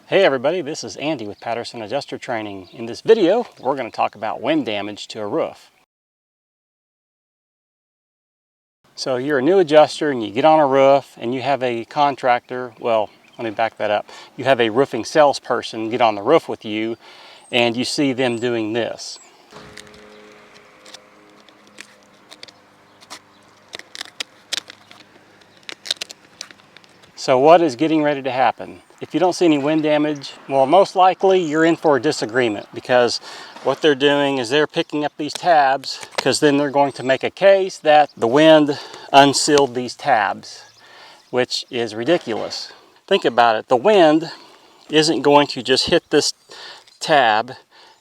Hey everybody, this is Andy with Patterson Adjuster Training. In this video, we're going to talk about wind damage to a roof. So you're a new adjuster and you get on a roof and you have a contractor, well, let me back that up. You have a roofing salesperson get on the roof with you and you see them doing this. So what is getting ready to happen? If you don't see any wind damage, well, most likely you're in for a disagreement, because what they're doing is they're picking up these tabs, because then they're going to make a case that the wind unsealed these tabs, which is ridiculous. Think about it. The wind isn't going to just hit this tab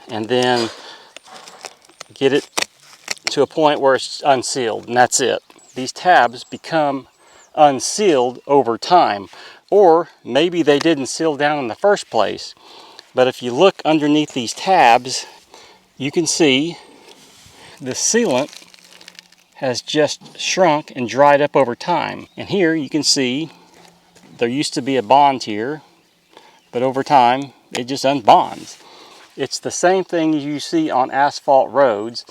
and then get it to a point where it's unsealed, and that's it. These tabs become unsealed over time, or maybe they didn't seal down in the first place. But if you look underneath these tabs, you can see the sealant has just shrunk and dried up over time. And here you can see there used to be a bond here, but over time it just unbonds. It's the same thing you see on asphalt roads.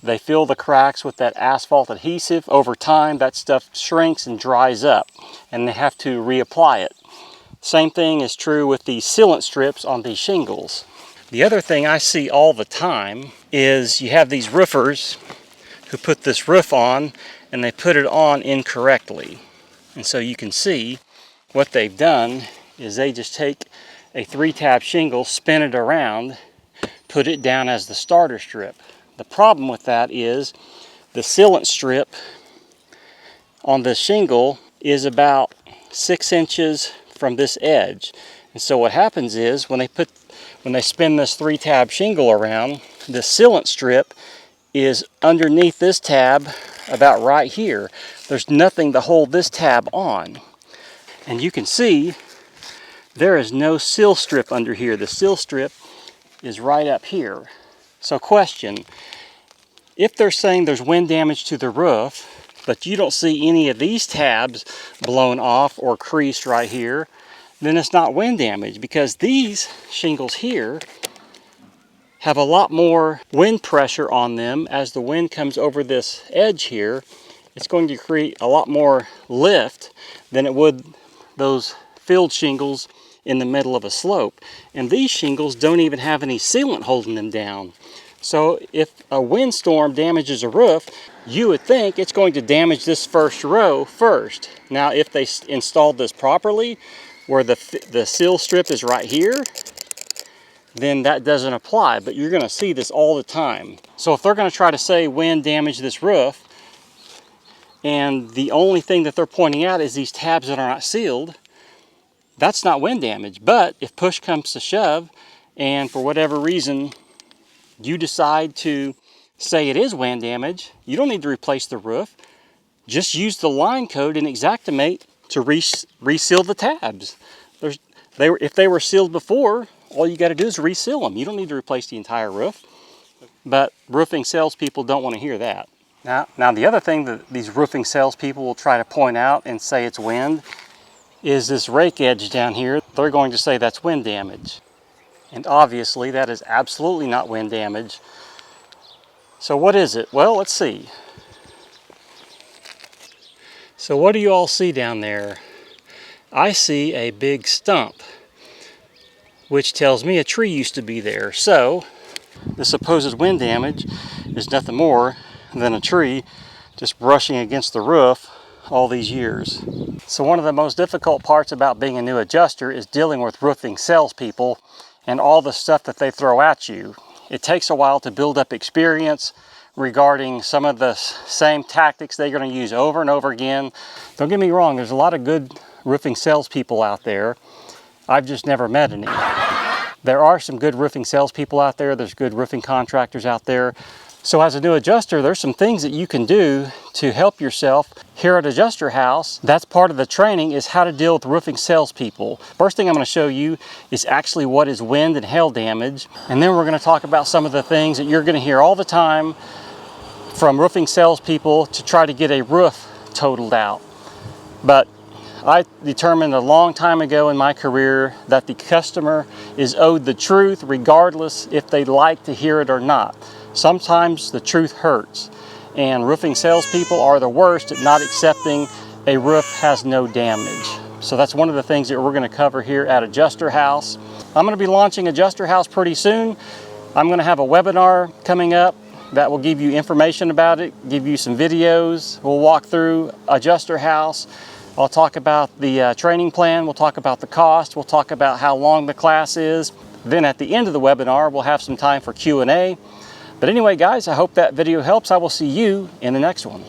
They fill the cracks with that asphalt adhesive. Over time, that stuff shrinks and dries up, and they have to reapply it. Same thing is true with the sealant strips on these shingles. The other thing I see all the time is you have these roofers who put this roof on, and they put it on incorrectly. And so you can see what they've done is they just take a 3-tab shingle, spin it around, put it down as the starter strip. The problem with that is the sealant strip on this shingle is about 6 inches from this edge. And so what happens is when they spin this 3-tab shingle around, the sealant strip is underneath this tab about right here. There's nothing to hold this tab on. And you can see there is no seal strip under here. The seal strip is right up here. So question, if they're saying there's wind damage to the roof, but you don't see any of these tabs blown off or creased right here, then it's not wind damage, because these shingles here have a lot more wind pressure on them. As the wind comes over this edge here, it's going to create a lot more lift than it would those filled shingles in the middle of a slope. And these shingles don't even have any sealant holding them down. So if a windstorm damages a roof, you would think it's going to damage this first row first. Now, if they installed this properly, where the seal strip is right here, then that doesn't apply, but you're going to see this all the time. So if they're going to try to say wind damaged this roof, and the only thing that they're pointing out is these tabs that are not sealed, that's not wind damage. But if push comes to shove, and for whatever reason you decide to say it is wind damage, you don't need to replace the roof. Just use the line code and Xactimate to reseal the tabs. If they were sealed before, all you got to do is reseal them. You don't need to replace the entire roof. But roofing salespeople don't want to hear that. Now the other thing that these roofing salespeople will try to point out and say it's wind is this rake edge down here. They're going to say that's wind damage. And obviously that is absolutely not wind damage. So what is it? Well, let's see. So what do you all see down there? I see a big stump, which tells me a tree used to be there. So the supposed wind damage is nothing more than a tree just brushing against the roof all these years. So one of the most difficult parts about being a new adjuster is dealing with roofing salespeople and all the stuff that they throw at you. It takes a while to build up experience regarding some of the same tactics they're going to use over and over again. Don't get me wrong, there's a lot of good roofing salespeople out there. I've just never met any. There are some good roofing salespeople out there. There's good roofing contractors out there. So as a new adjuster, there's some things that you can do to help yourself here at Adjuster House. That's part of the training, is how to deal with roofing salespeople. First thing I'm going to show you is actually what is wind and hail damage. And then we're going to talk about some of the things that you're going to hear all the time from roofing salespeople to try to get a roof totaled out. But I determined a long time ago in my career that the customer is owed the truth regardless if they like to hear it or not. Sometimes the truth hurts, and roofing salespeople are the worst at not accepting a roof has no damage. So that's one of the things that we're going to cover here at Adjuster House. I'm going to be launching Adjuster House pretty soon. I'm going to have a webinar coming up that will give you information about it, give you some videos. We'll walk through Adjuster House. I'll talk about the training plan. We'll talk about the cost. We'll talk about how long the class is. Then at the end of the webinar, we'll have some time for Q&A. But anyway, guys, I hope that video helps. I will see you in the next one.